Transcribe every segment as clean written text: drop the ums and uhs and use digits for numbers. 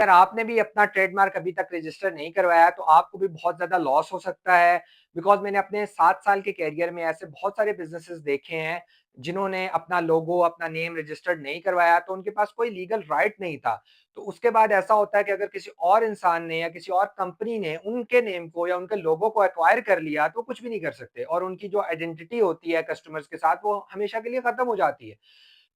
अगर आपने भी अपना ट्रेडमार्क अभी तक रजिस्टर नहीं करवाया तो आपको भी बहुत ज़्यादा लॉस हो सकता है। बिकॉज़ मैंने अपने 7 साल के करियर में ऐसे बहुत सारे बिज़नेसेस देखे हैं, जिन्होंने अपना लोगो, अपना नेम रजिस्टर्ड नहीं करवाया, तो उनके पास कोई लीगल राइट नहीं था। तो उसके बाद ऐसा होता है कि अगर किसी और इंसान ने या किसी और कंपनी ने उनके नेम को या उनके लोगो को एक्वायर कर लिया, तो कुछ भी नहीं कर सकते और उनकी जो आइडेंटिटी होती है कस्टमर्स के साथ, वो हमेशा के लिए खत्म हो जाती है।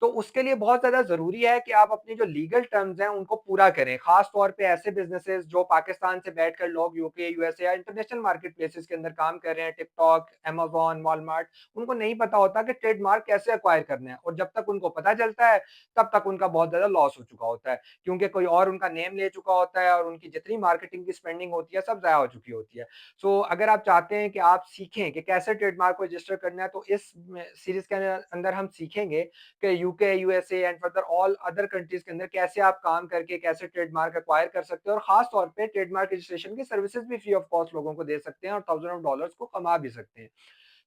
तो उसके लिए बहुत ज़्यादा ज़रूरी है कि आप अपनी जो लीगल टर्म्स हैं, उनको पूरा करें। ख़ास तौर पे ऐसे बिज़नेसेस जो पाकिस्तान से बैठकर लोग यूके, यूएसए या इंटरनेशनल मार्केट प्लेसेस के अंदर काम कर रहे हैं, टिकटॉक, अमेज़न, वॉलमार्ट, उनको नहीं पता होता कि ट्रेडमार्क कैसे एक्वायर करना है और जब तक उनको पता चलता है, तब तक उनका बहुत ज़्यादा लॉस हो चुका होता है। क्योंकि कोई और उनका नेम ले चुका होता है और उनकी जितनी मार्केटिंग की स्पेंडिंग होती है, सब ज़ाया हो चुकी होती है। सो अगर आप चाहते हैं कि आप सीखें कि कैसे ट्रेडमार्क को रजिस्टर करना है, तो इस में सीरीज़ के अंदर हम सीखेंगे कि UK, USA and further all other countries के अंदर कैसे आप काम करके कैसे ट्रेडमार्क एक्वायर कर सकते हैं और खास तौर पे ट्रेडमार्क रजिस्ट्रेशन की सर्विसेज भी फ्री ऑफ कॉस्ट लोगों को दे सकते हैं और थाउजेंड ऑफ डॉलर्स को कमा भी सकते हैं।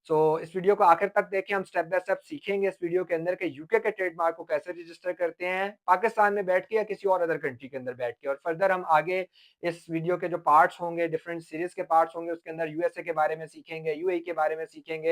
सो इस वीडियो को आखिर तक देखें, हम स्टेप बाय स्टेप सीखेंगे इस वीडियो के अंदर कि यूके के ट्रेडमार्क को कैसे रजिस्टर करते हैं पाकिस्तान में बैठ के या किसी और अदर कंट्री के अंदर बैठ के, और फर्दर हम आगे इस वीडियो के जो पार्ट्स होंगे, डिफरेंट सीरीज के पार्ट्स होंगे, उसके अंदर यूएसए के बारे में सीखेंगे, यूएई के बारे में सीखेंगे।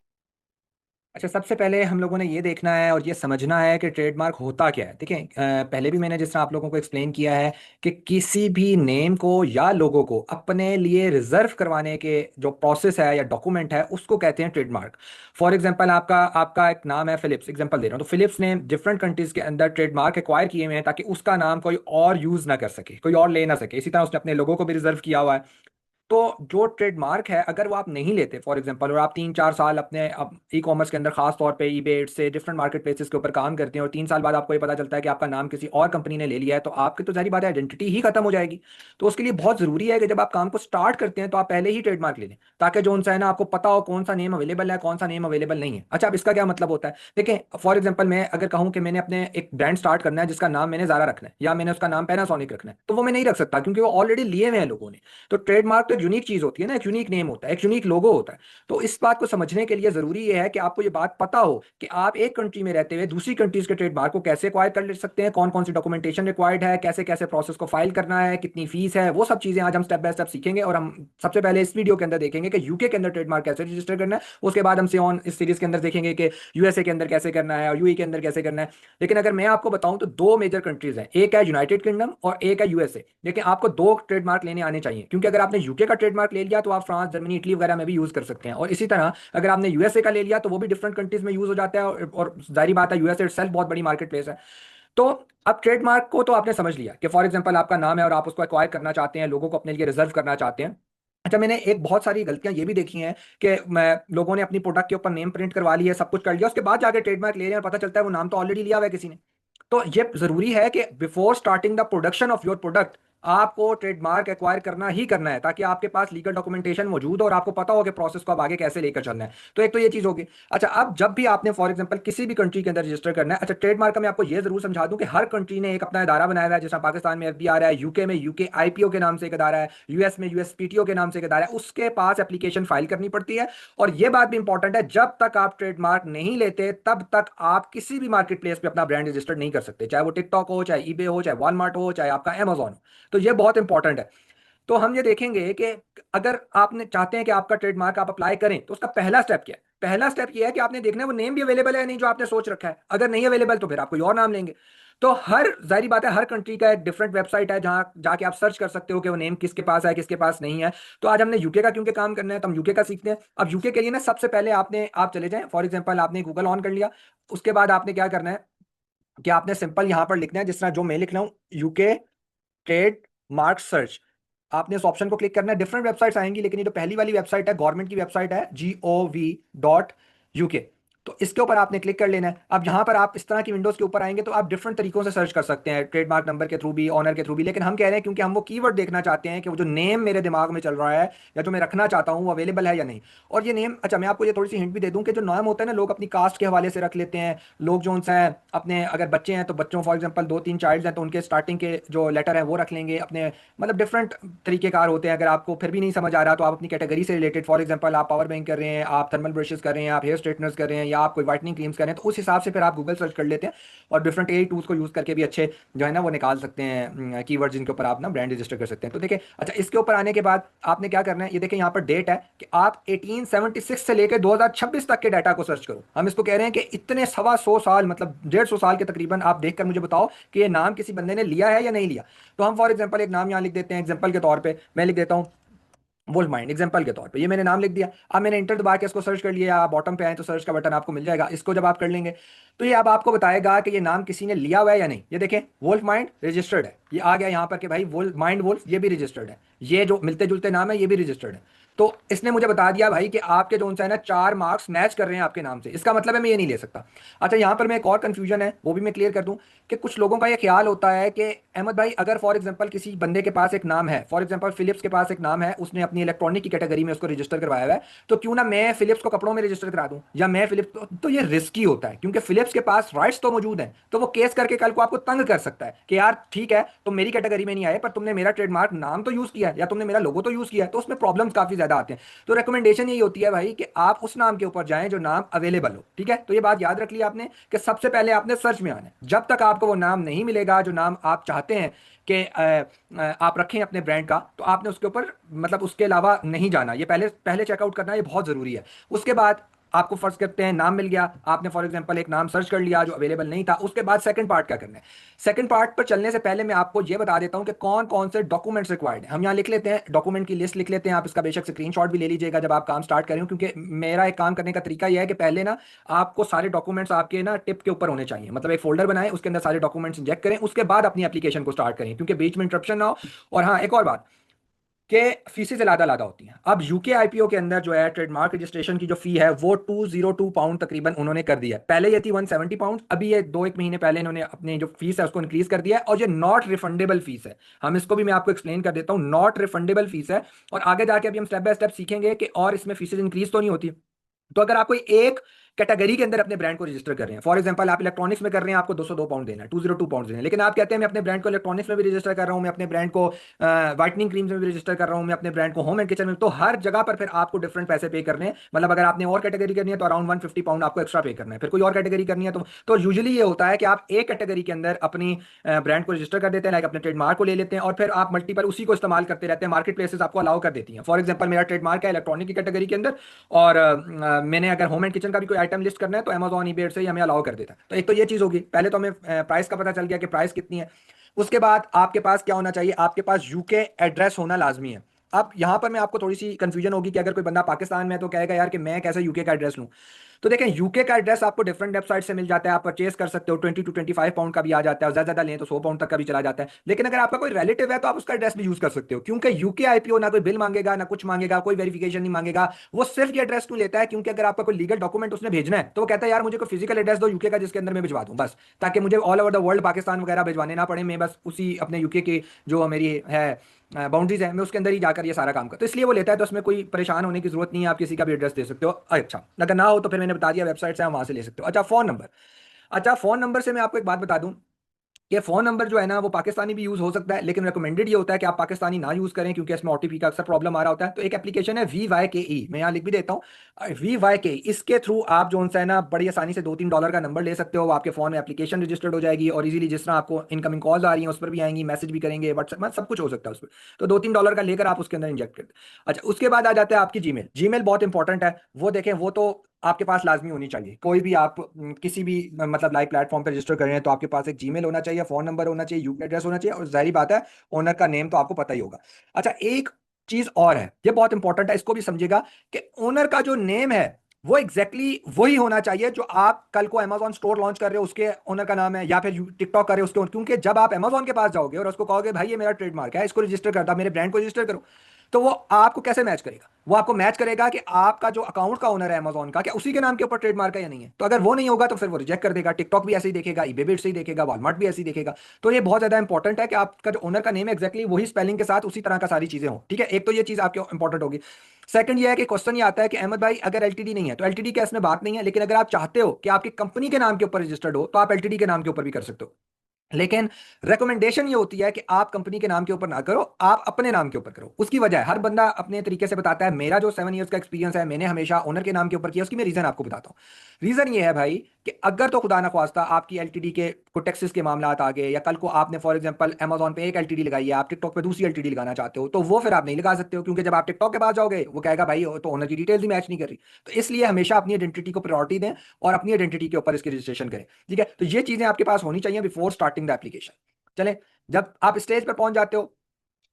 अच्छा, सबसे पहले हम लोगों ने ये देखना है और ये समझना है कि ट्रेडमार्क होता क्या है। देखिए, पहले भी मैंने जिस तरह आप लोगों को एक्सप्लेन किया है कि किसी भी नेम को या लोगो को अपने लिए रिजर्व करवाने के जो प्रोसेस है या डॉक्यूमेंट है, उसको कहते हैं ट्रेडमार्क। फॉर एग्जांपल, आपका आपका एक नाम है फिलिप्स, एग्जांपल दे रहा हूँ, तो फिलिप्स ने डिफरेंट कंट्रीज के अंदर ट्रेडमार्क एक्वायर किए हुए हैं ताकि उसका नाम कोई और यूज ना कर सके, कोई और ले ना सके। इसी तरह उसने अपने लोगों को भी रिजर्व किया हुआ है। तो जो ट्रेडमार्क है, अगर वो आप नहीं लेते फॉर एग्जांपल, और आप 3-4 साल अपने ई कॉमर्स के अंदर खास तौर पे ईबे से डिफरेंट मार्केट प्लेसेस के ऊपर काम करते हैं और 3 साल बाद आपको ये पता चलता है कि आपका नाम किसी और कंपनी ने ले लिया है, तो आपकी तो जारी बात है आइडेंटिटी ही खत्म हो जाएगी। तो उसके लिए बहुत जरूरी है कि जब आप काम को स्टार्ट करते हैं तो आप पहले ही ट्रेडमार्क ले लें, ताकि जो उनसा है ना, आपको पता हो कौन सा नेम अवेलेबल है, कौन सा नेम अवेलेबल नहीं है। अच्छा, अब इसका क्या मतलब होता है? देखिए, फॉर एग्जाम्पल मैं अगर कहूँ कि मैंने अपने एक ब्रांड स्टार्ट करना है जिसका नाम मैंने ज़ारा रखना है या मैंने उसका नाम पैनासोनिक रखना है, तो वो मैं नहीं रख सकता क्योंकि वो ऑलरेडी लिए हुए हैं लोगों ने। तो ट्रेडमार्क तो एक यूनिक चीज होती है ना, एक यूनिक नेम होता है, एक यूनिक लोगो होता है। तो इस बात को समझने के लिए जरूरी है कि आपको ये बात पता हो कि आप एक कंट्री में रहते हुए दूसरी कंट्रीज के ट्रेडमार्क को कैसे एक्वायर कर ले सकते हैं, कौन कौन सी डॉक्यूमेंटेशन रिक्वायर्ड है, कैसे कैसे प्रोसेस को फाइल करना है, कितनी फीस है, वो सब चीजें आज हम स्टेप बाय स्टेप सीखेंगे। और हम सबसे पहले इस वीडियो के अंदर देखेंगे कि यूके के अंदर ट्रेडमार्क कैसे रजिस्टर करना है। उसके बाद हम से ऑन इस सीरीज के अंदर देखेंगे कि यूएसए के अंदर कैसे करना है और यूएई के अंदर कैसे करना है। लेकिन अगर मैं आपको बताऊं तो दो मेजर कंट्रीज हैं, एक है यूनाइटेड किंगडम और एक है यूएसए। लेकिन आपको दो ट्रेडमार्क लेने आने चाहिए, क्योंकि अगर आपने यूके का ट्रेडमार्क ले लिया तो आप फ्रांस, जर्मनी, इटली वगैरह में भी यूज कर सकते हैं, और इसी तरह अगर आपने यूएसए का ले लिया तो वो भी डिफरेंट कंट्रीज में यूज हो जाता है। और जाहिर बात है, यूएसए इटसेल्फ बहुत बड़ी मार्केट प्लेस है। तो अब ट्रेडमार्क को तो आपने समझ लिया कि फॉर एग्जांपल आपका नाम है और आप उसको एक्वायर करना चाहते हैं, लोगों को अपने लिए रिजर्व करना चाहते हैं। अच्छा, मैंने एक बहुत सारी गलतियां ये भी देखी हैं कि मैं लोगों ने अपनी प्रोडक्ट के ऊपर नेम प्रिंट करवा लिया, सब कुछ कर लिया, उसके बाद जाके ट्रेडमार्क ले रहे हैं और पता चलता है वो नाम तो ऑलरेडी लिया हुआ है किसी ने। तो ये जरूरी है कि before starting the production of your product आपको ट्रेडमार्क एक्वायर करना ही करना है, ताकि आपके पास लीगल डॉक्यूमेंटेशन मौजूद हो और आपको पता हो कि प्रोसेस को अब आगे कैसे लेकर चलना है। तो एक तो ये चीज होगी। अच्छा, अब जब भी आपने फॉर एग्जांपल किसी भी कंट्री के अंदर रजिस्टर करना है, अच्छा ट्रेडमार्क का मैं आपको ये जरूर समझा दूं कि हर कंट्री ने एक अपना इदारा बनाया हुआ है। जैसा पाकिस्तान में एफबीआर है, यूके में यूके आईपीओ के नाम से एक इदारा है, यूएस में यूएसपीटीओ के नाम से एक इदारा है, उसके पास एप्लीकेशन फाइल करनी पड़ती है। और यह बात भी इंपॉर्टेंट है, जब तक आप ट्रेडमार्क नहीं लेते तब तक आप किसी भी मार्केट प्लेस पे अपना ब्रांड रजिस्टर नहीं कर सकते, चाहे वो टिकटॉक हो, चाहे ईबे हो, चाहे वॉलमार्ट हो, चाहे आपका अमेजॉन हो। तो ये बहुत इंपॉर्टेंट है। तो हम ये देखेंगे कि अगर आपने चाहते हैं कि आपका ट्रेडमार्क आप अप्लाई करें, तो उसका पहला स्टेप क्या है? पहला स्टेप ये है कि आपने देखना है वो नेम भी अवेलेबल है नहीं जो आपने सोच रखा है। अगर नहीं अवेलेबल तो फिर आप कोई और नाम लेंगे। तो हर जाहिर बात है, हर कंट्री का एक डिफरेंट वेबसाइट है जहां जाके आप सर्च कर सकते हो कि वो नेम किसके पास है, किसके पास नहीं है। तो आज हमने यूके का क्योंकि काम करना है तो हम यूके का सीखते हैं। अब यूके के लिए ना, सबसे पहले आप चले जाएं, फॉर एग्जाम्पल आपने गूगल ऑन कर लिया। उसके बाद आपने क्या करना है कि आपने सिंपल यहां पर लिखना है, जिस तरह जो मैं लिख रहा हूं, यूके ट्रेड मार्क सर्च। आपने इस ऑप्शन को क्लिक करना है, डिफरेंट वेबसाइट्स आएंगी, लेकिन ये जो पहली वाली वेबसाइट है गवर्नमेंट की वेबसाइट है, gov.uk। तो इसके ऊपर आपने क्लिक कर लेना है। अब यहाँ पर आप इस तरह की विंडोज के ऊपर आएंगे तो आप डिफरेंट तरीकों से सर्च कर सकते हैं, ट्रेडमार्क नंबर के थ्रू भी, ऑनर के थ्रू भी। लेकिन हम कह रहे हैं क्योंकि हम वो कीवर्ड देखना चाहते हैं कि वो जो नेम मेरे दिमाग में चल रहा है या जो मैं रखना चाहता हूँ वो अवेलेबल है या नहीं। और ये नेम, अच्छा मैं आपको ये थोड़ी सी हिंट भी दे दूं कि जो नाम होता है ना, लोग अपनी कास्ट के हवाले से रख लेते हैं। लोग जो उनसे हैं अपने, अगर बच्चे हैं तो बच्चों, फॉर एग्जांपल 2-3 चाइल्ड हैं तो उनके स्टार्टिंग के जो लेटर है वो रख लेंगे अपने, मतलब डिफरेंट तरीकेकार होते हैं। अगर आपको फिर भी नहीं समझ आ रहा तो आप अपनी कैटेगरी से रिलेटेड, फॉर एग्जांपल आप पावर बैंक कर रहे हैं, आप थर्मल ब्रशेस कर रहे हैं, आप हेयर स्ट्रेटनर्स कर रहे हैं, या आप कोई व्हाइटनिंग क्रीम्स करें, तो उस हिसाब से फिर आप गूगल सर्च कर लेते हैं और डिफरेंट एआई टूल्स को यूज़ करके भी अच्छे जो है ना वो निकाल सकते हैं कीवर्ड जिनके ऊपर आप ना ब्रांड रजिस्टर कर सकते हैं। तो देखिए, अच्छा इसके ऊपर आने के बाद आपने क्या करना है, ये देखिए यहाँ पर डेट है कि आप 1876 से लेकर 2026 तक के डाटा को सर्च करो। हम इसको कह रहे हैं कि इतने 125 साल, मतलब 150 साल के तकरीबन आप देखकर मुझे बताओ कि ये नाम किसी बंदे ने लिया है या नहीं लिया। तो हम फॉर एग्जाम्पल एक नाम यहाँ लिख देते हैं, एग्जाम्पल के तौर पर मैं लिख देता हूँ वोल्फ माइंड, एग्जांपल के तौर पे ये मैंने नाम लिख दिया। अब मैंने इंटर दबा के इसको सर्च कर लिया, आप बॉटम पे आए तो सर्च का बटन आपको मिल जाएगा। इसको जब आप कर लेंगे तो ये अब आपको बताएगा कि ये नाम किसी ने लिया हुआ है या नहीं। ये देखें वोल्फ माइंड रजिस्टर्ड है, ये आ गया यहाँ पर कि भाई वोल्फ माइंड वोल्फ ये भी रजिस्टर्ड है, ये जो मिलते जुलते नाम है ये भी रजिस्टर्ड है। तो इसने मुझे बता दिया भाई कि आपके जो है ना 4 मार्क्स मैच कर रहे हैं आपके नाम से, इसका मतलब है मैं ये नहीं ले सकता। अच्छा यहाँ पर मैं एक और कंफ्यूजन है वो भी मैं क्लियर कर दूं कि कुछ लोगों का ये ख्याल होता है कि अहमद भाई अगर फॉर एग्जांपल किसी बंदे के पास एक नाम है, फॉर एग्जांपल फिलिप्स के पास एक नाम है, उसने अपनी इलेक्ट्रॉनिक की कैटेगरी में उसको रजिस्टर करवाया हुआ है, तो क्यों ना मैं फिलिप्स को कपड़ों में रजिस्टर करा दूं या मैं फिलिप्स तो ये रिस्की होता है क्योंकि फिलिप्स के पास राइट्स तो मौजूद हैं, तो वो केस करके कल को आपको तंग कर सकता है कि यार ठीक है तुम मेरी कैटेगरी में नहीं आए पर तुमने मेरा ट्रेडमार्क नाम तो यूज किया है या तुमने मेरा लोगो तो यूज किया है, तो उसमें प्रॉब्लम्स काफी ज्यादा आते हैं। तो रिकमेंडेशन यही होती है भाई कि आप उस नाम के ऊपर जाएं जो नाम अवेलेबल हो। ठीक है, तो ये बात याद रख लिया आपने कि सबसे पहले आपने सर्च में आना है। जब तक आपको वो नाम नहीं मिलेगा जो नाम आप चाहते हैं कि आप रखें अपने ब्रांड का, तो आपने उसके ऊपर मतलब उसके अलावा नहीं जाना, ये पहले पहले चेकआउट करना ये बहुत जरूरी है। उसके बाद आपको फर्ज करते हैं नाम मिल गया, आपने फॉर एग्जांपल एक नाम सर्च कर लिया जो अवेलेबल नहीं था, उसके बाद सेकंड पार्ट क्या करना है। सेकंड पार्ट पर चलने से पहले मैं आपको यह बता देता हूं कि कौन कौन से डॉक्यूमेंट्स रिक्वायर्ड है। हम यहां लिख लेते हैं, डॉक्यूमेंट की लिस्ट लिख लेते हैं, आप इसका बेशक स्क्रीनशॉट भी ले लीजिएगा जब आप काम स्टार्ट करें, क्योंकि मेरा एक काम करने का तरीका यह है कि पहले ना आपको सारे डॉक्यूमेंट्स आपके ना टिप के ऊपर होने चाहिए, मतलब एक फोल्डर बनाएं उसके अंदर सारे डॉक्यूमेंट्स इंजेक्ट करें, उसके बाद अपनी एप्लीकेशन को स्टार्ट करें क्योंकि बीच में इंटरप्शन ना हो। और हाँ एक और बात कि फीसें ज़्यादा ज़्यादा होती हैं। अब यूके आईपीओ के अंदर जो है ट्रेडमार्क रजिस्ट्रेशन की जो फी है वो 202 पाउंड तकरीबन उन्होंने कर दिया है। पहले ये थी 170 पाउंड, अभी ये 2 एक महीने पहले इन्होंने अपनी जो फीस है उसको इंक्रीज कर दिया है, और ये नॉट रिफंडेबल फीस है। हम इसको भी मैं आपको एक्सप्लेन कर देता हूँ, नॉट रिफंडेबल फीस है। और आगे जाके अभी हम स्टेप बाय स्टेप सीखेंगे कि और इसमें फीसेज इंक्रीज तो नहीं होती। तो अगर आप कोई एक कैटेगरी के अंदर अपने ब्रांड को रजिस्टर कर रहे हैं, फॉर एग्जांपल आप इलेक्ट्रॉनिक्स में कर रहे हैं, आपको 202 पाउंड देना है, 202 पाउंड देना है, लेकिन आप कहते हैं मैं अपने ब्रांड को इलेक्ट्रॉनिक्स में भी रजिस्टर कर रहा हूं, मैं अपने ब्रांड को व्हाइटनिंग क्रीम्स में भी रजिस्टर कर रहा हूं, मैं अपने ब्रांड को होम एंड किचन में, तो हर जगह पर फिर आपको डिफरेंट पैसे पे करने हैं। मतलब अगर आपने और कैटेगरी करनी है तो अराउंड 150 पाउंड आपको एक्स्ट्रा पे करना है, फिर कोई और कैटेगरी करनी है तो यूजुअली ये होता है कि आप एक कैटेगरी के अंदर अपनी ब्रांड को रजिस्टर कर देते हैं, लाइक अपने ट्रेडमार्क को ले लेते हैं, और फिर आप मल्टीपल उसी को इस्तेमाल करते रहते हैं। मार्केट प्लेसेस आपको अलाउ कर देती हैं, फॉर एग्जांपल मेरा ट्रेडमार्क है इलेक्ट्रॉनिक की कैटेगरी के अंदर, और मैंने अगर होम एंड किचन का भी कोई आइटम लिस्ट करना है तो अमेजॉन ईबे से ही हमें अलाउ कर देता है। तो एक तो ये चीज होगी, पहले तो हमें प्राइस का पता चल गया कि प्राइस कितनी है। उसके बाद आपके पास क्या होना चाहिए, आपके पास यूके एड्रेस होना लाजमी है। अब यहां पर मैं आपको थोड़ी सी कंफ्यूजन होगी कि अगर कोई बंदा पाकिस्तान में है तो कहेगा यार कि मैं कैसे यूके का एड्रेस लूं। तो देखें यूके का एड्रेस आपको डिफरेंट वेबसाइट से मिल जाता है, आप परचेस कर सकते हो, 20 to 25 पाउंड का भी आ जाता है, और ज्यादा ज्यादा लें तो 100 पाउंड तक का भी चला जाता है। लेकिन अगर आपका कोई रिलेटिव है तो आप उसका एड्रेस भी यूज कर सकते हो, क्योंकि यूके आईपीओ ना कोई बिल मांगेगा ना कुछ मांगेगा, कोई वेरिफिकेशन नहीं मांगेगा। वो सिर्फ ये एड्रेस क्यों लेता है, क्योंकि अगर आपका कोई लीगल डॉक्यूमेंट उसने भेजना है तो वो कहता है यार मुझे कोई फिजिकल एड्रेस दो यूके का जिसके अंदर मैं भिजवा दूं बस, ताकि मुझे all over the world Pakistan वगैरह भिजवाने ना पड़े, मैं बस उसी अपने यूके की जो मेरी है बाउंड्रीज है मैं उसके अंदर ही जाकर ये सारा काम कर, तो इसलिए वो लेता है। तो उसमें कोई परेशान होने की जरूरत नहीं है, आप किसी का भी एड्रेस दे सकते हो। अच्छा अगर ना हो तो फिर मैंने बता दिया वेबसाइट से आप वहां से ले सकते हो। अच्छा फोन नंबर, अच्छा फोन नंबर से मैं आपको एक बात बता दूं, ये फोन नंबर जो है ना वो पाकिस्तानी भी यूज हो सकता है, लेकिन रिकमेंडेड ये होता है कि आप पाकिस्तानी ना यूज करें क्योंकि इसमें ओटीपी का अक्सर प्रॉब्लम आ रहा होता है। तो एक एप्लीकेशन है VYKE, मैं यहाँ लिख भी देता हूँ VYKE, इसके थ्रू आप जो है ना बड़ी आसानी से $2-3 का नंबर ले सकते हो, वो आपके फोन में एप्लीकेशन रजिस्टर्ड हो जाएगी और इजीली जिस तरह आपको इनकमिंग कॉल्स आ रही हैं उस पर भी आएंगी, मैसेज भी करेंगे, व्हाट्सएप में सब कुछ हो सकता है उस पर। तो $2-3 का लेकर आप उसके अंदर इंजेक्ट कर। अच्छा उसके बाद आ जाता है आपकी जीमेल। जीमेल बहुत इंपॉर्टेंट है, वो देखें वो तो आपके पास लाजमी होनी चाहिए। कोई भी आप किसी भी मतलब लाइव प्लेटफॉर्म पे रजिस्टर कर रहे हैं तो आपके पास एक जीमेल होना चाहिए, फोन नंबर होना चाहिए, यूपी एड्रेस होना चाहिए, और जाहिर बात है ओनर का नेम तो आपको पता ही होगा। अच्छा एक चीज और है, ये बहुत इंपॉर्टेंट है, इसको भी समझिएगा कि ओनर का जो नेम है वो एग्जैक्टली वही होना चाहिए जो आप कल को अमेजॉन स्टोर लॉन्च कर रहे हो उसके ओनर का नाम है, या फिर टिकटॉक कर रहे हो उसके क्योंकि जब आप अमेजॉन के पास जाओगे और उसको कहोगे भाई ये मेरा ट्रेडमार्क है इसको रजिस्टर करता, मेरे ब्रांड को रजिस्टर करो, तो वो आपको कैसे मैच करेगा, वो आपको मैच करेगा कि आपका जो अकाउंट का ओनर है अमेजॉन का क्या उसी के नाम के ऊपर ट्रेडमार्क है या नहीं है। तो अगर वो नहीं होगा तो फिर वो रिजेक्ट कर देगा, टिकटॉक भी ऐसे ही देखेगा, ईबे भी ऐसे ही देखेगा, वॉलमार्ट भी ऐसे ही देखेगा। तो ये बहुत ज्यादा इंपॉर्टेंट है कि आपका जो ओनर का नेम है एक्जैक्टली वही स्पेलिंग के साथ उसी तरह का सारी चीजें हो। ठीक है, एक तो ये चीज आपके इंपॉर्टेंट होगी। सेकंड ये है कि क्वेश्चन ये आता है कि अहमद भाई अगर एलटीडी नहीं है तो एलटीडी केस में बात नहीं है, लेकिन अगर आप चाहते हो कि आपकी कंपनी के नाम के ऊपर रजिस्टर्ड हो तो आप एलटीडी के नाम के ऊपर भी कर सकते हो। लेकिन रिकमेंडेशन ये होती है कि आप कंपनी के नाम के ऊपर ना करो, आप अपने नाम के ऊपर करो। उसकी वजह है, हर बंदा अपने तरीके से बताता है। मेरा जो 7 ईयर्स का एक्सपीरियंस है, मैंने हमेशा ओनर के नाम के ऊपर किया। उसकी मैं रीजन आपको बताता हूँ। रीजन ये है भाई कि अगर तो खुदा ना खास्ता आपकी एलटीडी के को टैक्सेस के मामला आ गए, या कल को आपने फॉर एग्जांपल अमेजॉन पे एक एलटीडी लगाई है, आप टिकटॉक पे दूसरी एलटीडी लगाना चाहते हो, तो वो फिर आप नहीं लगा सकते हो, क्योंकि जब आप टिकटॉक के पास जाओगे वो कहेगा भाई तो ओनर की डिटेल्स ही मैच नहीं कर रही। तो इसलिए हमेशा अपनी आइडेंटिटी को प्रायोरिटी दें और अपनी आइडेंटिटी के ऊपर इसकी रजिस्ट्रेशन करें। ठीक है, तो ये चीजें आपके पास होनी चाहिए बिफोर स्टार्टिंग द एप्लीकेशन। चलें, जब आप स्टेज पर पहुंच जाते हो,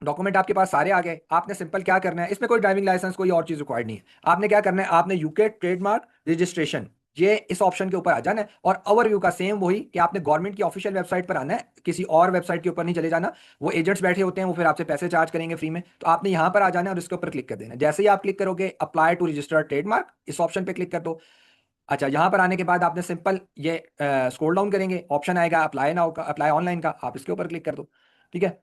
डॉक्यूमेंट आपके पास सारे आ गए, आपने सिंपल क्या करना है, इसमें कोई ड्राइविंग लाइसेंस कोई और चीज रिक्वायर्ड नहीं है। आपने क्या करना है, आपने यूके ट्रेडमार्क रजिस्ट्रेशन, ये इस ऑप्शन के ऊपर आ जाना है। और ओवरव्यू का सेम वही कि आपने गवर्नमेंट की ऑफिशियल वेबसाइट पर आना है, किसी और वेबसाइट के ऊपर नहीं चले जाना। वो एजेंट्स बैठे होते हैं, वो फिर आपसे पैसे चार्ज करेंगे फ्री में। तो आपने यहां पर आ जाना है और इसके ऊपर क्लिक कर देना है। जैसे ही आप क्लिक करोगे अप्लाई टू रजिस्टर ट्रेडमार्क, इस ऑप्शन पे क्लिक कर दो। अच्छा, यहां पर आने के बाद आपने सिंपल ये स्क्रॉल डाउन करेंगे, ऑप्शन आएगा अप्लाई नाउ का, अप्लाई ऑनलाइन का, आप इसके ऊपर क्लिक कर दो। ठीक है,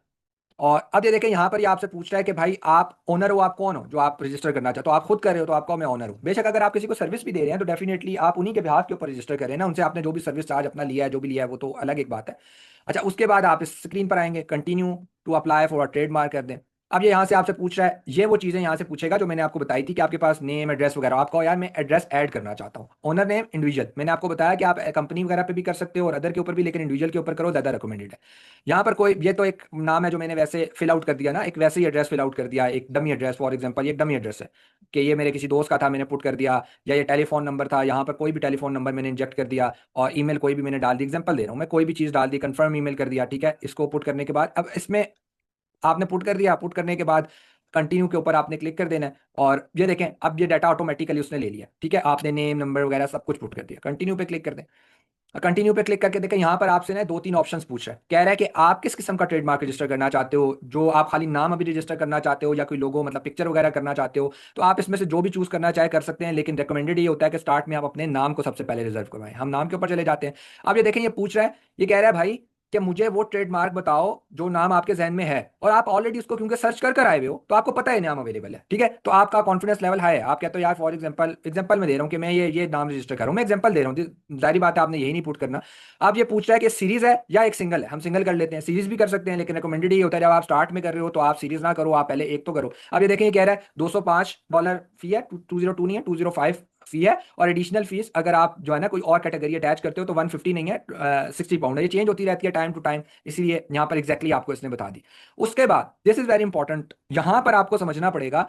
और अब ये देखें यहाँ पर ये आपसे पूछ रहा है कि भाई आप ओनर हो, आप कौन हो जो आप रजिस्टर करना चाहते हो। तो आप खुद कर रहे हो तो आपका मैं ओनर हूँ। बेशक अगर आप किसी को सर्विस भी दे रहे हैं तो डेफिनेटली आप उन्हीं के बिहाफ के ऊपर रजिस्टर करें ना, उनसे आपने जो भी सर्विस चार्ज अपना लिया है, जो भी लिया है, वो तो अलग एक बात है। अच्छा, उसके बाद आप इस स्क्रीन पर आएंगे, continue to apply for a trademark कर दें। अब ये यहाँ से आपसे पूछ रहा है, ये वो चीज़ें यहाँ से पूछेगा जो मैंने आपको बताई थी कि आपके पास नेम एड्रेस वगैरह। आपका यार मैं एड्रेस ऐड करना चाहता हूँ, ओनर नेम इंडिविजुअल, मैंने आपको बताया कि आप कंपनी वगैरह पे भी कर सकते हो और अदर के ऊपर भी, लेकिन इंडिविजुअल के ऊपर करो, ज़्यादा रिकमेंडेड है। यहाँ पर कोई, ये तो एक नाम है जो मैंने वैसे फिल आउट कर दिया ना, एक वैसे ही एड्रेस फिल आउट कर दिया, एक डमी एड्रेस। फॉर एग्जांपल ये डमी एड्रेस है कि ये मेरे किसी दोस्त का था, मैंने पुट कर दिया। या ये टेलीफोन नंबर था, यहाँ पर कोई भी टेलीफोन नंबर मैंने इंजेक्ट कर दिया। और ईमेल कोई भी मैंने डाल दी, एग्जांपल दे रहा हूँ मैं, कोई भी चीज़ डाल दी, कंफर्म ईमेल कर दिया। ठीक है, इसको पुट करने के बाद अब इसमें आपने पुट कर दिया। पुट करने के बाद कंटिन्यू के ऊपर आपने क्लिक कर देना है, और ये देखें अब ये डाटा ऑटोमेटिकली उसने ले लिया। ठीक है, आपने नेम नंबर वगैरह सब कुछ पुट कर दिया, कंटिन्यू पे क्लिक कर दें। कंटिन्यू पे क्लिक करके देखें, यहाँ पर आपसे ना दो तीन ऑप्शंस पूछ रहा है, कह रहा है कि आप किस किस्म का ट्रेडमार्क रजिस्टर करना चाहते हो, जो आप खाली नाम अभी रजिस्टर करना चाहते हो या कोई लोगो मतलब पिक्चर वगैरह करना चाहते हो। तो आप इसमें से जो भी चूज करना चाहे कर सकते हैं, लेकिन रिकमेंडेड ये होता है कि स्टार्ट में आप अपने नाम को सबसे पहले रिजर्व करवाएं। हम नाम के ऊपर चले जाते हैं। अब ये देखें, ये पूछ रहा है, ये कह रहा है भाई कि मुझे वो ट्रेडमार्क बताओ जो नाम आपके जहन में है, और आप ऑलरेडी उसको क्योंकि सर्च कर आए हुए हो तो आपको पता है नाम अवेलेबल है। ठीक है, तो आपका कॉन्फिडेंस लेवल हाई है। आप कहते हो यार फॉर एग्जांपल, एग्जांपल मैं दे रहा हूँ कि मैं ये नाम रजिस्टर कर रहा हूँ, मैं एग्जांपल दे रहा हूँ, जारी बात है आपने यही नहीं पुट करना। अब ये पूछ रहा है कि सीरीज है या एक सिंगल है, हम सिंगल कर लेते हैं। सीरीज भी कर सकते हैं, लेकिन रिकमेंडेड ये होता है जब आप स्टार्ट में कर रहे हो तो आप सीरीज ना करो, आप पहले एक तो करो। अब ये देखें, ये कह रहा है $205 फी है, 202 नहीं है, 205 फी है। और एडिशनल फीस अगर आप जो है ना कोई और कैटेगरी अटैच करते हो तो 150 नहीं है, 60 पाउंड है। ये चेंज होती रहती है टाइम टू टाइम, इसीलिए यहाँ पर एग्जैक्टली आपको इसने बता दी। उसके बाद दिस इज वेरी इंपॉर्टेंट, यहाँ पर आपको समझना पड़ेगा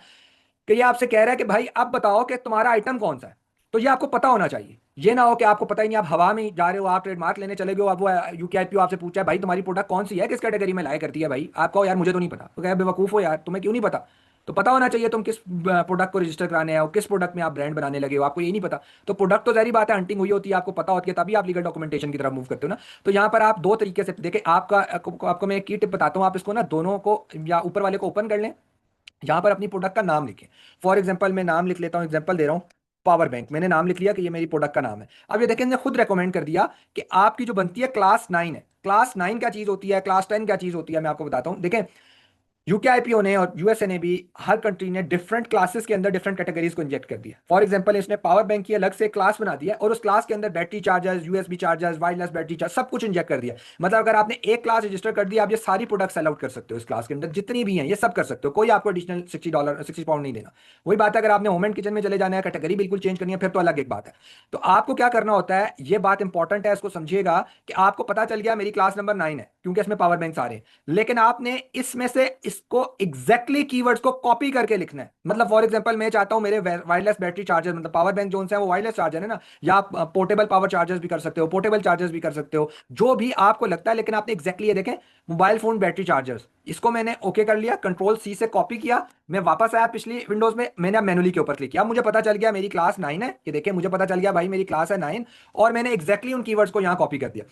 कि ये आपसे कह रहा है कि भाई अब बताओ कि तुम्हारा आइटम कौन सा है। तो ये आपको पता होना चाहिए, ये ना हो कि आपको पता ही नहीं, आप हवा में जा रहे हो, आप ट्रेडमार्क लेने चले गए हो, आप वो यूकेआईपीओ आपसे पूछा है भाई तुम्हारी प्रोडक्ट कौन सी है, किस कैटेगरी में लाया करती है। भाई आप कहो यार मुझे तो नहीं पता, तो क्या बेवकूफ हो यार, तुम्हें क्यों नहीं पता। तो पता होना चाहिए तुम किस प्रोडक्ट को रजिस्टर कराने आओ, किस प्रोडक्ट में आप ब्रांड बनाने लगे हो, आपको ये नहीं पता। तो प्रोडक्ट तो जहरी बात है, हंटिंग हुई होती है, आपको पता होती है, तभी आप लीगल डॉक्यूमेंटेशन की तरफ मूव करते हो ना। तो यहाँ पर आप दो तरीके से देखें, आपको मैं एक की टिप बताता हूँ, आप इसको ना दोनों को या ऊपर वाले को ओपन कर लें, यहाँ पर अपनी प्रोडक्ट का नाम लिखें। फॉर एग्जांपल मैं नाम लिख लेता हूँ, एग्जांपल दे रहा हूँ पावर बैंक, मैंने नाम लिख लिया कि ये मेरी प्रोडक्ट का नाम है। अब ये देखें, ने खुद रेकमेंड कर दिया कि आपकी जो बनती है क्लास 9 है। क्लास 9 क्या चीज होती है, क्लास 10 क्या चीज होती है, मैं आपको बताता हूँ। देखें, यूकेआईपीओ ने और यूएसए ने भी, हर कंट्री ने डिफरेंट क्लासेस के अंदर डिफरेंट कैटेगरीज को इंजेक्ट कर दिया। फॉर एग्जांपल इसने पावर बैंक की अलग से क्लास बना दिया और उस क्लास के अंदर battery chargers, USB chargers, wireless battery charge सब कुछ इंजेक्ट कर दिया। मतलब अगर आपने एक क्लास रजिस्टर कर दिया, आप ये सारी प्रोडक्ट्स सेल आउट कर सकते हो, इस क्लास के अंदर जितनी भी हैं ये सब कर सकते हो, कोई आपको एडिशनल $60 60 नहीं देना। वही बात है, अगर आपने होम एंड किचन में चले जाना है, कैटेगरी बिल्कुल चेंज करनी है, फिर तो अलग एक बात है। तो आपको क्या करना होता है, ये बात इंपॉर्टेंट है, इसको समझिएगा कि आपको पता चल गया मेरी क्लास नंबर 9 है क्योंकि इसमें पावर बैंक आ रहे हैं, लेकिन आपने इसमें से इसको एग्जैक्टली कीवर्ड्स को कॉपी करके लिखना है। मतलब फॉर एग्जांपल मैं चाहता हूं मेरे वायरलेस बैटरी चार्जर, मतलब पावर बैंक जो है वो वायरलेस चार्जर है ना, या आप पोर्टेबल पावर चार्जर्स भी कर सकते हो, पोर्टेबल चार्जर्स भी कर सकते हो, जो भी आपको लगता है। लेकिन आपने एग्जैक्टली ये देखें, मोबाइल फोन बैटरी चार्जर्स, इसको मैंने ओके कर लिया, कंट्रोल C से कॉपी किया, मैं वापस आया पिछली विंडोज में, मैंने अब मैनुअली के ऊपर क्लिक किया, मुझे पता चल गया मेरी क्लास 9 है। ये देखिए मुझे पता चल गया भाई मेरी क्लास है 9, और मैंने एग्जैक्टली उन कीवर्ड्स को यहाँ कॉपी कर दिया।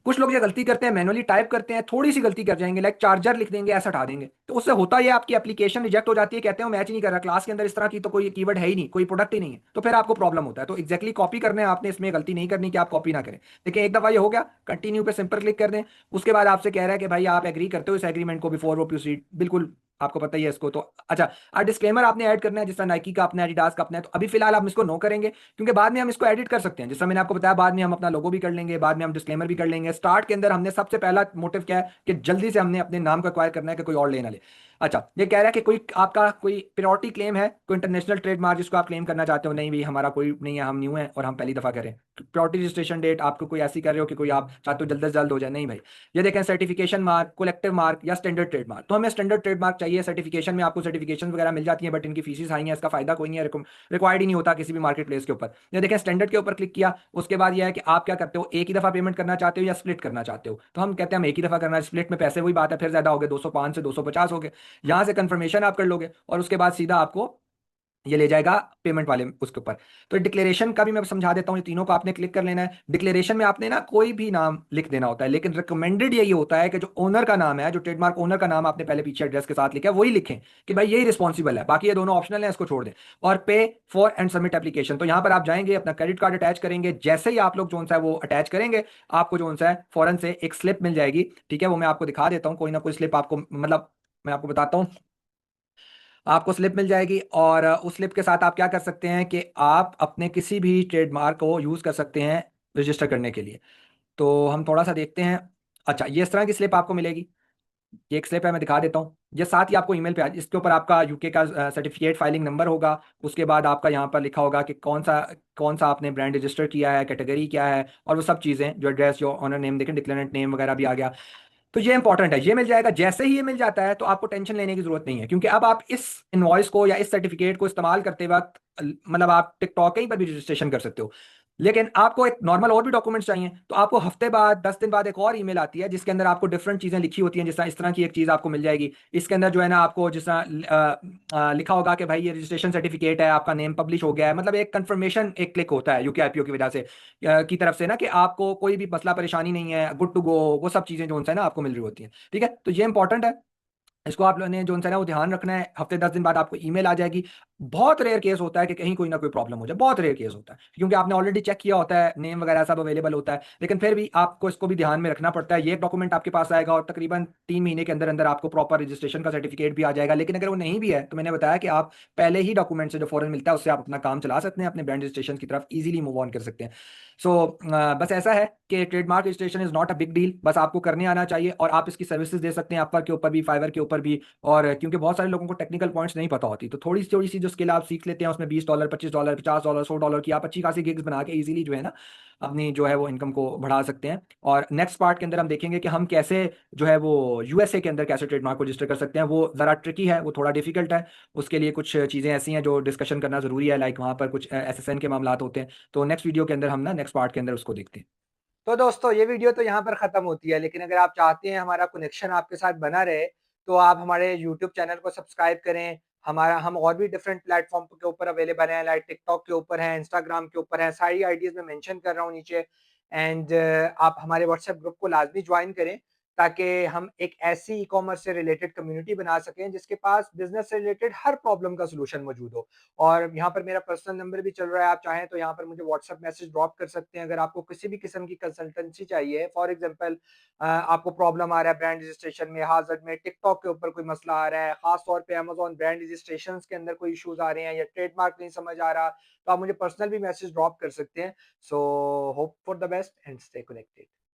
कुछ लोग ये गलती करते हैं, मैनुअली टाइप करते हैं, थोड़ी सी गलती कर जाएंगे, लाइक चार्जर लिख देंगे, ऐसा हटा देंगे, तो उससे होता है आपकी एप्लीकेशन रिजेक्ट हो जाती है, कहते हैं मैच नहीं कर रहा, क्लास के अंदर इस तरह की तो कोई कीवर्ड है ही नहीं, कोई प्रोडक्ट ही नहीं है, तो फिर आपको प्रॉब्लम होता है। तो एक्जैक्टली कॉपी करने हैं आपने, इसमें गलती नहीं करनी कि आप कॉपी ना करें। देखिए एक दफा ये हो गया, कंटिन्यू पे सिंपल क्लिक कर दें। उसके बाद आपसे कह रहा है कि भाई आप एग्री करते हो इस एग्रीमेंट को बिफोर वो प्रोसीड, बिल्कुल आपको पता ही है इसको। तो अच्छा, डिस्क्लेमर आपने ऐड करना है, जिस तरह नाइकी का अपना है, एडिडास का अपना है, तो अभी फिलहाल हम इसको नो करेंगे, क्योंकि बाद में हम इसको एडिट कर सकते हैं। जैसा मैंने आपको बताया, बाद में हम अपना लोगो भी कर लेंगे, बाद में हम डिस्क्लेमर भी कर लेंगे। स्टार्ट के अंदर हमने सबसे पहला मोटिव क्या है कि जल्दी से हमने अपने नाम को एक्वायर करना है कि कोई और ले ना ले। अच्छा, ये कह रहा है कि कोई आपका कोई प्रायोरिटी क्लेम है, कोई इंटरनेशनल ट्रेडमार्क जिसको आप क्लेम करना चाहते हो। नहीं भाई, हमारा कोई नहीं है, हम न्यू हैं और हम पहली दफा करें। प्रायोरिटी रजिस्ट्रेशन डेट आपको कोई ऐसी कर रहे हो कि कोई आप चाहते हो जल्द से जल्द हो जाए, नहीं भाई। ये देखें, सर्टिफिकेशन मार्क, कलेक्टिव मार्क या स्टैंडर्ड ट्रेडमार्क। तो हमें स्टैंडर्ड ट्रेडमार्क चाहिए। सर्टिफिकेशन में आपको सर्टिफिकेशन वगैरह मिल जाती है, बट इनकी फीसिस हाई है, इसका फायदा कोई नहीं है, रिक्वायर्ड ही नहीं होता किसी भी मार्केट प्लेस के ऊपर। ये देखें, स्टैंडर्ड के ऊपर क्लिक किया, उसके बाद यह है कि आप क्या करते हो, एक ही दफा पेमेंट करना चाहते हो या स्प्लिट करना चाहते हो। तो हम कहते हैं हम एक ही दफा करना है। स्प्लिट में पैसे वही बात है, फिर ज्यादा हो गए, 205 से 250 हो गए। यहां से कंफर्मेशन आप कर लोगे और उसके बाद सीधा आपको ये ले जाएगा पेमेंट वाले उसके ऊपर। तो डिक्लेरेशन का भी मैं समझा देता हूँ, ये तीनों को आपने क्लिक कर लेना है। डिक्लेरेशन में आपने ना कोई भी नाम लिख देना होता है, लेकिन रिकमेंडेड यही होता है कि जो ओनर का नाम है, जो ट्रेडमार्क ओनर का नाम आपने पहले पीछे एड्रेस के साथ लिखा है, वही लिखें कि भाई यही रिस्पॉन्सिबल है। बाकी ये दोनों ऑप्शनल है, इसको छोड़ दें। और पे फॉर एंड सबमिट एप्लीकेशन, तो यहाँ पर आप जाएंगे, अपना क्रेडिट कार्ड अटैच करेंगे। जैसे ही आप लोग जो सा है वो अटैच करेंगे, आपको जो सा है फौरन से एक स्लिप मिल जाएगी। ठीक है, वो मैं आपको दिखा देता हूँ। कोई ना कोई स्लिप आपको, मतलब मैं आपको बताता हूँ, आपको स्लिप मिल जाएगी। और उस स्लिप के साथ आप क्या कर सकते हैं कि आप अपने किसी भी ट्रेडमार्क को यूज़ कर सकते हैं रजिस्टर करने के लिए। तो हम थोड़ा सा देखते हैं। अच्छा, ये इस तरह की स्लिप आपको मिलेगी। ये एक स्लिप है, मैं दिखा देता हूँ। ये साथ ही आपको ईमेल पे इसके ऊपर आपका यूके का सर्टिफिकेट फाइलिंग नंबर होगा। उसके बाद आपका यहाँ पर लिखा होगा कि कौन सा आपने ब्रांड रजिस्टर किया है, कैटेगरी क्या है, और वो सब चीज़ें, जो एड्रेस, जो ऑनर नेम, देखें डिक्लेरेंट नेम वगैरह भी आ गया। तो ये इंपॉर्टेंट है, ये मिल जाएगा। जैसे ही ये मिल जाता है तो आपको टेंशन लेने की जरूरत नहीं है, क्योंकि अब आप इस इनवॉइस को या इस सर्टिफिकेट को इस्तेमाल करते वक्त, मतलब आप टिकटॉक कहीं पर भी रजिस्ट्रेशन कर सकते हो। लेकिन आपको एक नॉर्मल और भी डॉक्यूमेंट्स चाहिए, तो आपको हफ्ते बाद, 10 दिन बाद एक और ईमेल आती है, जिसके अंदर आपको डिफरेंट चीजें लिखी होती हैं। जैसा इस तरह की एक चीज आपको मिल जाएगी। इसके अंदर जो है ना, आपको जिस तरह लिखा होगा कि भाई ये रजिस्ट्रेशन सर्टिफिकेट है, आपका नेम पब्लिश हो गया है, मतलब एक कंफर्मेशन, एक क्लिक होता है यूके आईपीओ की वजह से, की तरफ से ना, कि आपको कोई भी मसला परेशानी नहीं है, गुड टू गो। वो सब चीजें जो है ना आपको मिल रही होती हैं। ठीक है, तो ये इंपॉर्टेंट है। इसको आप लोगों ने जो है ना वो ध्यान रखना है। हफ्ते 10 दिन बाद आपको ईमेल आ जाएगी। बहुत रेयर केस होता है कि कहीं कोई ना कोई प्रॉब्लम हो जाए, बहुत रेयर केस होता है, क्योंकि आपने ऑलरेडी चेक किया होता है, नेम वगैरह सब अवेलेबल होता है। लेकिन फिर भी आपको इसको भी ध्यान में रखना पड़ता है। ये डॉक्यूमेंट आपके पास आएगा और तकरीबन 3 महीने के अंदर अंदर आपको प्रॉपर रजिस्ट्रेशन का सर्टिफिकेट भी आ जाएगा। लेकिन अगर वो नहीं भी है, तो मैंने बताया कि आप पहले ही डॉक्यूमेंट से जो फॉरन मिलता है उससे आप अपना काम चला सकते हैं, अपने ब्रांड रजिस्ट्रेशन की तरफ इजीली मूव ऑन कर सकते हैं। सो बस ऐसा है कि trademark registration is not a big deal, बस आपको करने आना चाहिए और आप इसकी सर्विसेज दे सकते हैं, अपवर के ऊपर भी, फाइवर के ऊपर भी। और क्योंकि बहुत सारे लोगों को टेक्निकल पॉइंट्स नहीं पता होती, तो थोड़ी थोड़ी सी जो स्किल आप सीख लेते हैं, उसमें $20, $25, $50, $100 की आप अच्छी खासी गिग्स बना के इजीली जो है ना अपनी जो है वो इनकम को बढ़ा सकते हैं। और नेक्स्ट पार्ट के अंदर हम देखेंगे कि हम कैसे जो है वो यूएसए के अंदर कैसे ट्रेडमार्क को रजिस्टर कर सकते हैं। वो ज़रा ट्रिकी है, वो थोड़ा डिफिकल्ट है। उसके लिए कुछ चीज़ें ऐसी हैं जो डिस्कशन करना ज़रूरी है, लाइक वहाँ पर कुछ एसएसएन के मामला होते हैं। तो नेक्स्ट वीडियो के अंदर हम ना नेक्स्ट पार्ट के अंदर उसको देखते हैं। तो दोस्तों, ये वीडियो तो यहाँ पर खत्म होती है, लेकिन अगर आप चाहते हैं हमारा कनेक्शन आपके साथ बना रहे, तो आप हमारे यूट्यूब चैनल को सब्सक्राइब करें। हम और भी डिफरेंट प्लेटफॉर्म के ऊपर अवेलेबल हैं, लाइक टिकटॉक के ऊपर हैं, इंस्टाग्राम के ऊपर हैं, सारी आईडीज में मेंशन कर रहा हूँ नीचे। एंड आप हमारे व्हाट्सएप ग्रुप को लाजमी ज्वाइन करें, ताकि हम एक ऐसी ई कॉमर्स से रिलेटेड कम्युनिटी बना सकें जिसके पास बिजनेस से रिलेटेड हर प्रॉब्लम का सोल्यूशन मौजूद हो। और यहाँ पर मेरा पर्सनल नंबर भी चल रहा है, आप चाहें तो यहाँ पर मुझे व्हाट्सएप मैसेज ड्रॉप कर सकते हैं। अगर आपको किसी भी किस्म की कंसल्टेंसी चाहिए, फॉर एग्जांपल आपको प्रॉब्लम आ रहा है ब्रांड रजिस्ट्रेशन में, हाजर में टिकटॉक के ऊपर कोई मसला आ रहा है, खास तौर पे अमेज़न ब्रांड रजिस्ट्रेशन के अंदर कोई इश्यूज आ रहे हैं या ट्रेडमार्क नहीं समझ आ रहा, तो आप मुझे पर्सनल भी मैसेज ड्रॉप कर सकते हैं। So hope for the best and stay connected.